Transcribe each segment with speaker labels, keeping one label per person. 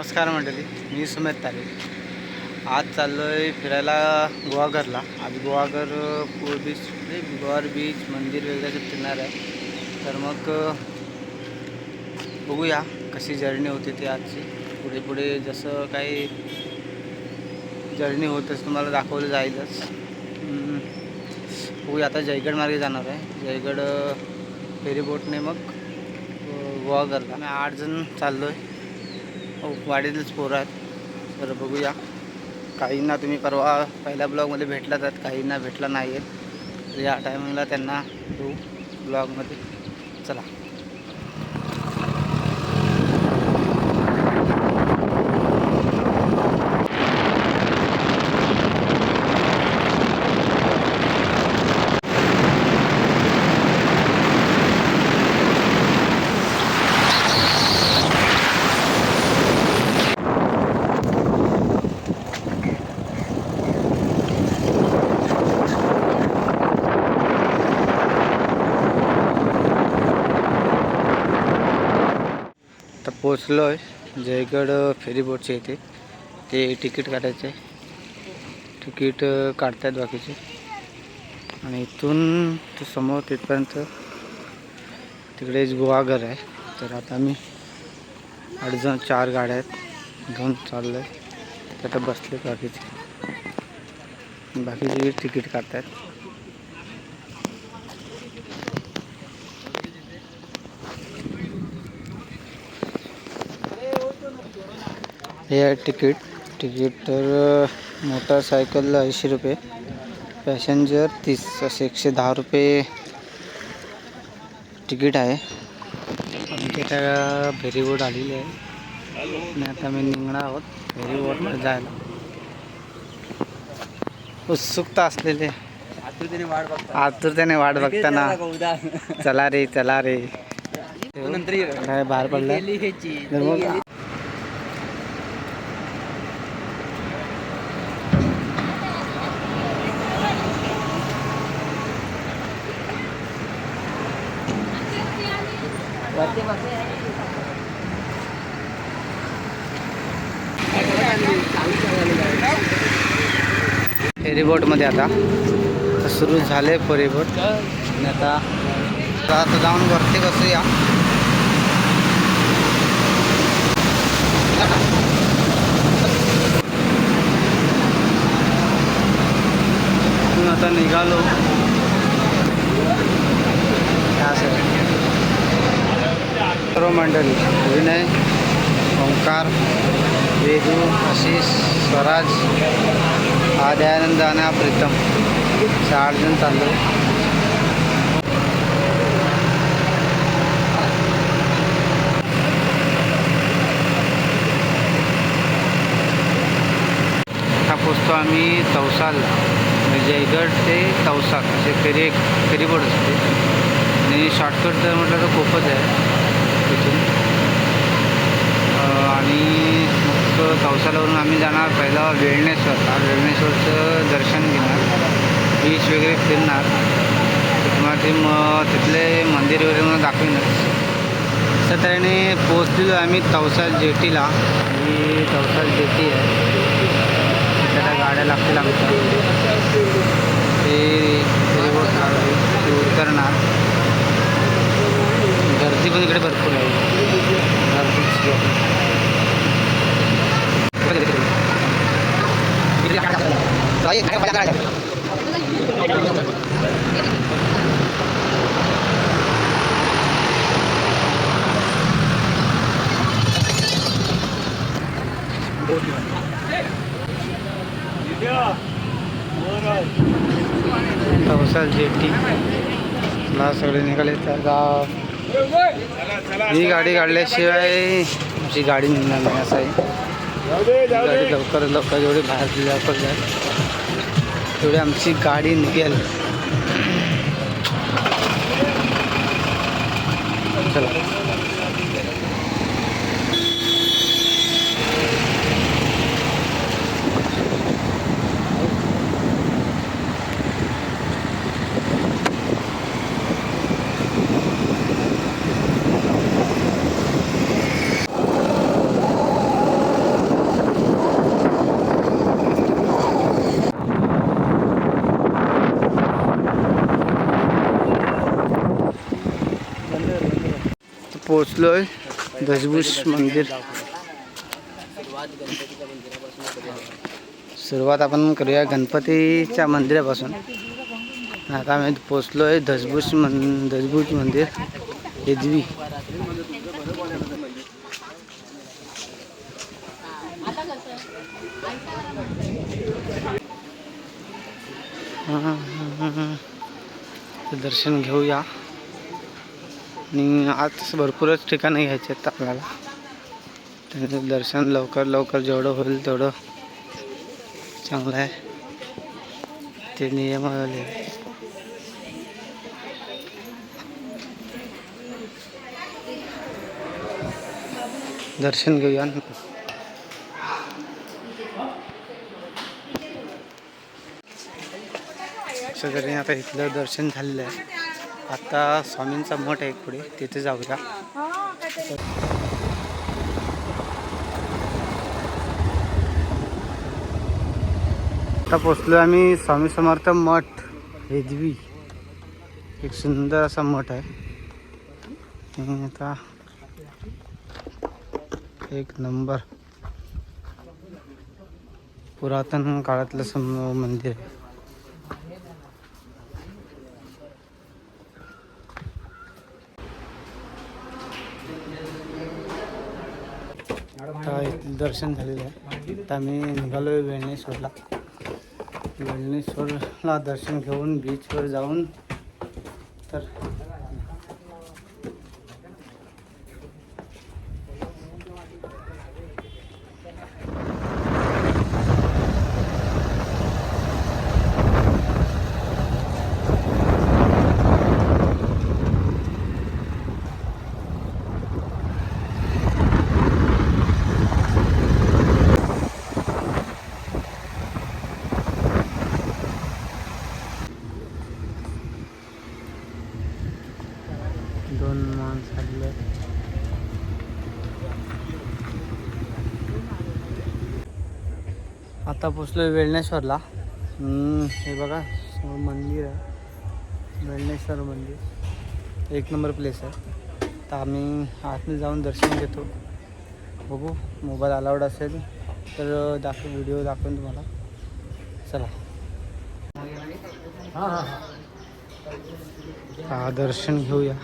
Speaker 1: नमस्कार मंडळी, मी सुमेध तारे. आज चाललो आहे फिरायला गोवाघरला. आज गोवाघर पूल बीच गोवार बीच मंदिर वगैरे फिरणार आहे. तर मग बघूया कशी जर्नी होती ती आजची. पुढे पुढे जसं काही जर्नी होतच तुम्हाला दाखवलं जाईलच. बघूया. आता जयगड मार्गे जाणार आहे. जयगड फेरीबोटने मग गोवाघरला. आम्ही 8 जण चाललो आहे. वाडीतलेच पोरं आहेत. तर बघूया. काहींना तुम्ही परवा पहिल्या ब्लॉगमध्ये भेटला तर काहींना भेटला नाही आहे. तर या टायमिंगला त्यांना घेऊ ब्लॉगमध्ये. चला. आता पोचलो आहे जयगड फेरीबोटचे इथे. ते तिकीट काढायचं आहे. तिकीट काढतायत बाकीचे. आणि इथून ते समोर तिथपर्यंत तिकडेच गोवाघर आहे. तर आता आम्ही 8 जण 4 गाड्या आहेत घेऊन चाललो आहे. आता बसले बाकीचे तिकीट काढतायत. हे आहे तिकीट. तर मोटरसायकलला 80 रुपये, पॅसेंजर 30, असे 110 रुपये तिकीट आहे. आमच्या त्या फेरीबोट आलेली आहे आणि आता मी निघणार आहोत फेरीबोटमध्ये जायला. उत्सुकता असलेले आतुरतेने वाट बघताना चला रे बाहेर पडला. फेरीबोटमध्ये आता सुरू झाले फेरीबोट. आणि आता जाऊन वरती बसूया. आता निघालो. सर्व मंडळी विनय, ओंकार, वेदू, आशिष, स्वराज, दयानंद आणि प्रीतम 4 जण चाललो. आता पोचतो आम्ही तवसाला. जयगड ते तवसा असे फेरीबोट असते. आणि शॉर्टकट जर म्हटलं तर खूपच आहे तिथून. आणि मग तवसालावरून आम्ही जाणार पहिला वेळणेश्वरला. वेळणेश्वरचं दर्शन घेणार, बीच वगैरे फिरणार. तुम्हाला ते तिथले मंदिर वगैरे मला दाखवेनच. असं तऱ्हेने पोचलेलो आम्ही तवसा जेटीला. ही तवसा जेटी आहे. त्याला गाड्या लागतील आमच्या. ते फेरीबोट ते उतरणार. गर्दी पण इकडे भरपूर आहे. तवसा जेटी ला सगळे निघाले. तर ही गाडी काढल्याशिवाय आमची गाडी निघणार नाही असं आहे. गाडी लवकर जेवढी बाहेर लवकर जाईल तेवढी आमची गाडी निघेल. चला. पोचलोय धसभूष मंदिर. सुरुवात आपण करूया गणपतीच्या मंदिरापासून. आता आम्ही पोचलोय धसभूष मंदिर एजवी. दर्शन घेऊया. आणि आज भरपूरच ठिकाणी घ्यायचे आहेत आपल्याला. त्यांचं दर्शन लवकर जेवढं होईल तेवढं चांगलं आहे. ते नियम आले. दर्शन घेऊया. तरी आता इथलं दर्शन झालेलं आहे. आता स्वामींचा मठ आहे पुढे, तिथे जाऊया. आता पोचलो आम्ही स्वामी समर्थ मठ हेजवी. एक सुंदर असा मठ आहे. आता एक नंबर पुरातन काळातलं मंदिर आहे. आता दर्शन झालेलं आहे. आता आम्ही निघालो आहे वेळणेश्वरला. वेळणेश्वरला दर्शन घेऊन बीचवर जाऊन तर दोन माणसं आले. आता पोचलोय वेळणेश्वरला. हे बघा मंदिर आहे, वेळणेश्वर मंदिर. एक नंबर प्लेस आहे. तर आम्ही आतमध्ये जाऊन दर्शन घेतो. बघू मोबाईल अलाउड असेल तर व्हिडिओ दाखवेन तुम्हाला. चला. हा दर्शन घेऊया.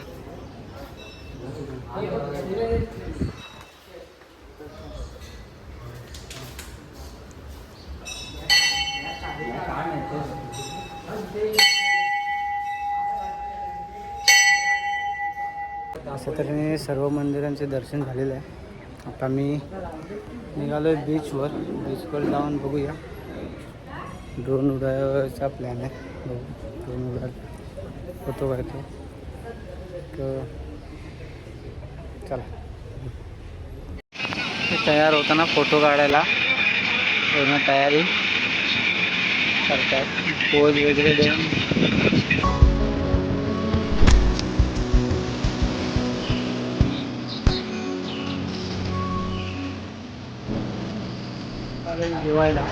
Speaker 1: अशा तऱ्हेने सर्व मंदिरांचे दर्शन झालेलं आहे. आता मी निघालो आहे बीचवर जाऊन बघूया. ड्रोन उडायचा प्लॅन आहे. ड्रोन उडायला फोटो काढतो. तर चला. तयार होताना फोटो काढायला पूर्ण तयारी करतात. पोज वगैरे देऊन जेवायला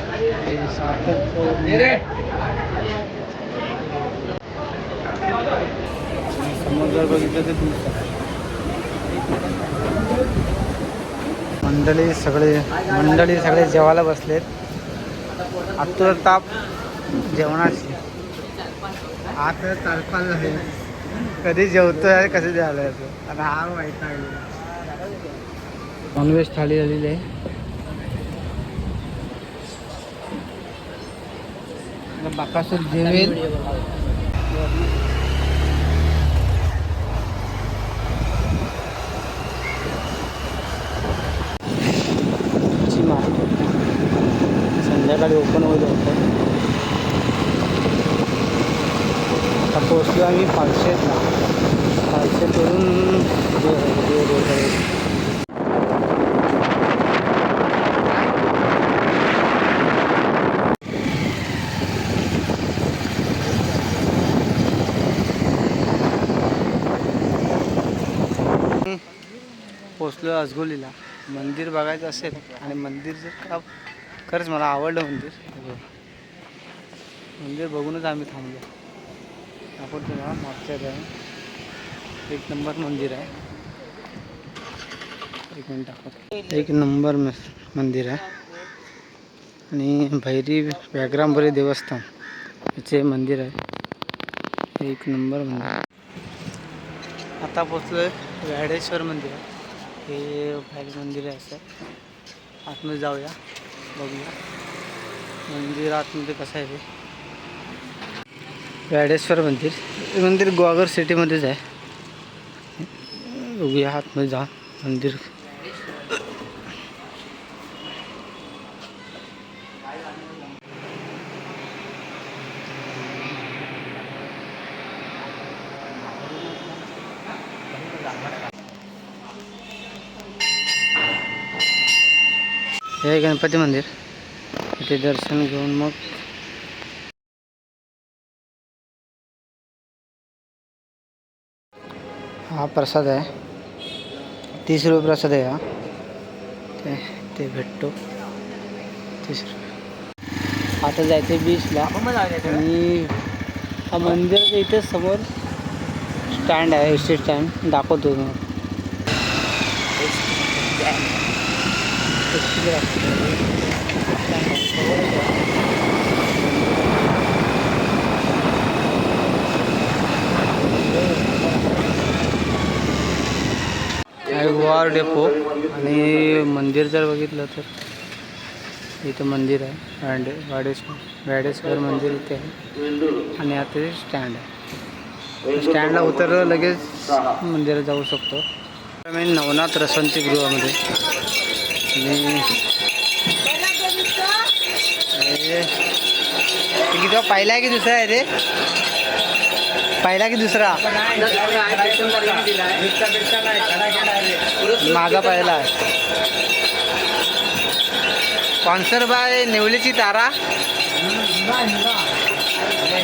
Speaker 1: समोर बघितलं तर मंडळी सगळे जेवायला बसलेत. आतुर ताप जेवणाची. आता तालपाल आहे. कधी जेवतोय कधी जेवलं. आता हा माहीत नाही. नॉनव्हेज थाळी आलेली आहे. बाकासूर जेवेल. संध्याकाळी ओपन होईल होतं. आता पोचलो आम्ही पालशेतला. पालशेतवरून पोचलो अजगोलीला. मंदिर बघायचं असेल आणि मंदिर जर का खरंच मला आवडलं मंदिर बघूनच आम्ही थांबलो. आपण तुम्हाला मागच्या एक नंबर मंदिर आहे. एक मिनिट दाखवतो. एक नंबर मंदिर आहे आणि भैरी व्याघ्रांबरी देवस्थान याचे मंदिर आहे. एक नंबर मंदिर. आता पोचलोय व्याडेश्वर मंदिर आहे. हे बाहेर मंदिर आहे. असं आतमध्ये जाऊया, बघूया मंदिर आतमध्ये कसं आहे ते. व्याडेश्वर मंदिर. हे मंदिर गुहागर सिटीमध्येच आहे. बघूया आतमध्ये जा मंदिर. हे गणपती मंदिर. इथे दर्शन घेऊन मग हा प्रसाद आहे. 30 रुपये प्रसाद आहे हा. ते भेटतो 30 रुपये. आता जायचं बीचला आणि हा मंदिराच्या इथे समोर स्टँड आहे. एस टी स्टँड दाखवतो मग. गोवार डेपो आणि मंदिर जर बघितलं तर इथं मंदिर आहे. व्याडेश्वर मंदिर इथे आहे आणि आता स्टँड आहे. स्टँडला उतरलं लगेच मंदिरात जाऊ शकतो. मी नवनाथ रसवंती गृहामध्ये किती पहिला आहे की दुसरा आहे रे? पहिला की दुसरा? माझा पहिला आहे. स्पॉन्सर बाय नेवलीची तारा,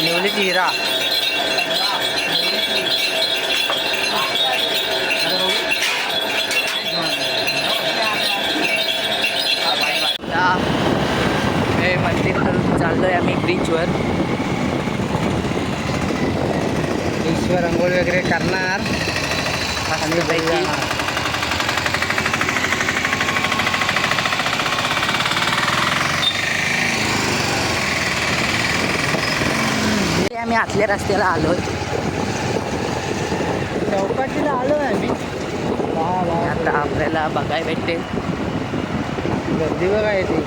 Speaker 1: नेवलीची हिरा.
Speaker 2: हे मंदिर चाललो आहे आम्ही बीचवर.
Speaker 1: बीचवर अंघोळ वगैरे करणार आणि
Speaker 2: आम्ही आतल्या रस्त्याला आलोय.
Speaker 1: चौपाटीला आलो आहे आम्ही.
Speaker 2: आता आपल्याला बघायला भेटते
Speaker 1: गर्दी बघा येते.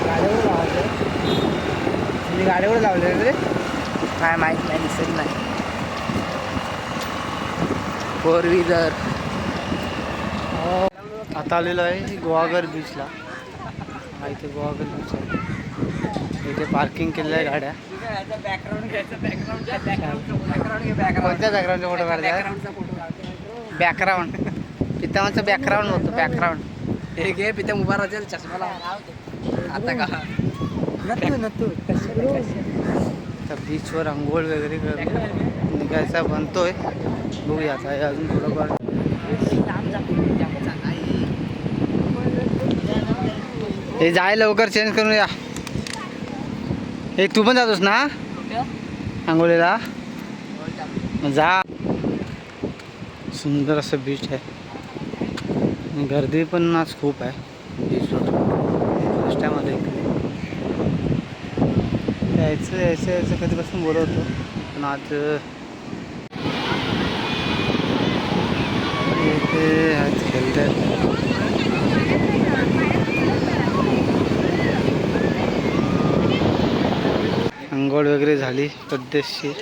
Speaker 1: गाड्यावर लावलं तुम्ही? गाड्यावर लावले रे?
Speaker 2: काय माहीत नाही, दिसत नाही. 4 व्हीलर.
Speaker 1: आता आलेलो आहे गुहागर बीचला. हा इथे गुहागर बीच आहे. इथे पार्किंग केलेलं आहे गाड्या. कोणत्या बॅकग्राऊंडचा फोटो काढायचा? बॅकग्राऊंड पितामाचं बॅकग्राऊंड होतं. बॅकग्राऊंड
Speaker 2: हे घे पिता उभा राहते चष्माला. आता का
Speaker 1: तर बीचवर आंघोळ वगैरे करून निघायचा बनतोय. बघूया आता अजून थोडंफार. हे जाय लवकर चेंज करून या. हे तू पण जातोस ना आंघोळीला? जा. सुंदर असं बीच आहे. गर्दी पण आज खूप आहे बीचवर. फर्स्ट टाइम आलं इकडे. यायचं कधीपासून बोलत होतो पण आज खेळतात. आंघोळ वगैरे झाली पद्धतशीर.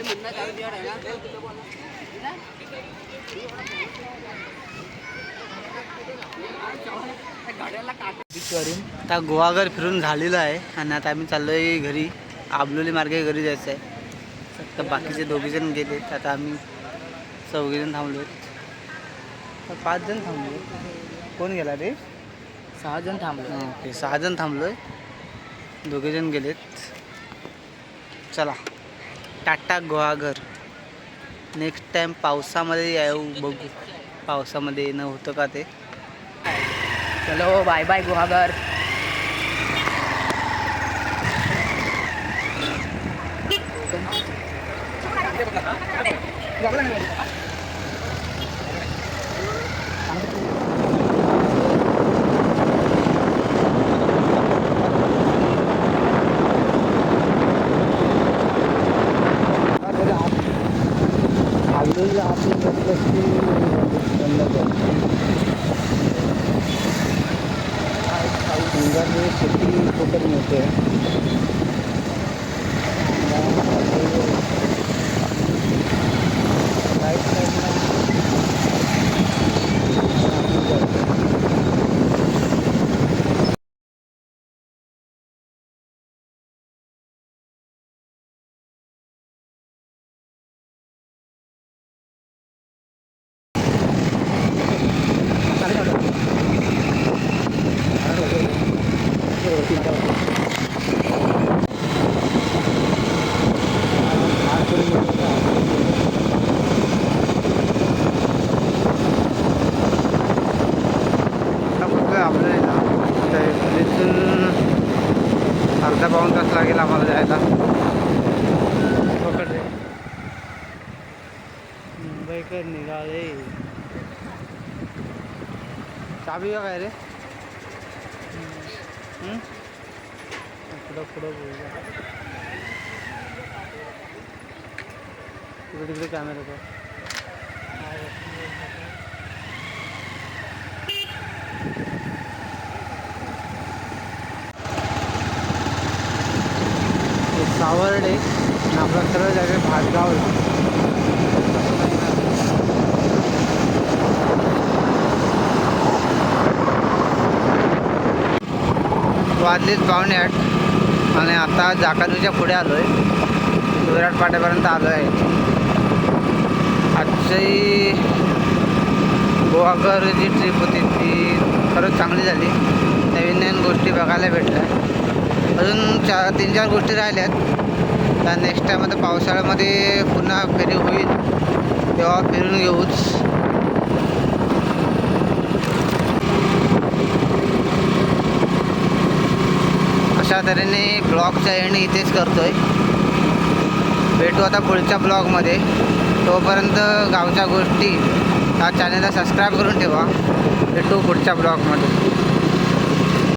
Speaker 1: आता गुहागर फिरून झालेलं आहे आणि आता आम्ही चाललो आहे घरी. आबलोली मार्गे घरी जायचं आहे. तर बाकीचे 2 जण गेले. आता आम्ही 4 जण थांबलो आहेत. 5 जण थांबलो. कोण गेला रे?
Speaker 2: 6 जण थांबलो.
Speaker 1: ओके 6 जण थांबलो आहे. 2 जण गेलेत. चला टाटा गुहागर. नेक्स्ट टाईम पावसामध्ये येऊ, बघू पावसामध्ये येणं होतं का ते.
Speaker 2: चलो बाय बाय गुहागर.
Speaker 1: बघा शेजारी शेती फुकट मिळते. राईट साईडला आपलं आहे ना तर इथून अर्धा पाऊण तास लागेल आम्हाला जायला. पकडले मुंबईकर निघाले. चाबी का काय रे? पुढं पुढं बोलूया. तिकडे तिकडे कॅमेरा कर. सावर्डे आपला सरळ जागे भातगावला. वाजलीच 7:45 आणि आता जाकाजूच्या पुढे आलो आहे. विराट पाट्यापर्यंत आलो आहे. आजची गोवाकर जी ट्रिप होती ती खरंच चांगली झाली. नवीन नवीन गोष्टी बघायला भेटल्या. अजून 3-4 गोष्टी राहिल्यात. त्या नेक्स्ट टाईम आता पावसाळ्यामध्ये पुन्हा फेरी होईल तेव्हा फिरून घेऊच. अशा तऱ्हेने ब्लॉगचा एंड इथेच करतो आहे. भेटू आता पुढच्या ब्लॉगमध्ये. तोपर्यंत गावच्या गोष्टी हा चॅनलला सबस्क्राईब करून ठेवा. भेटू पुढच्या ब्लॉगमध्ये.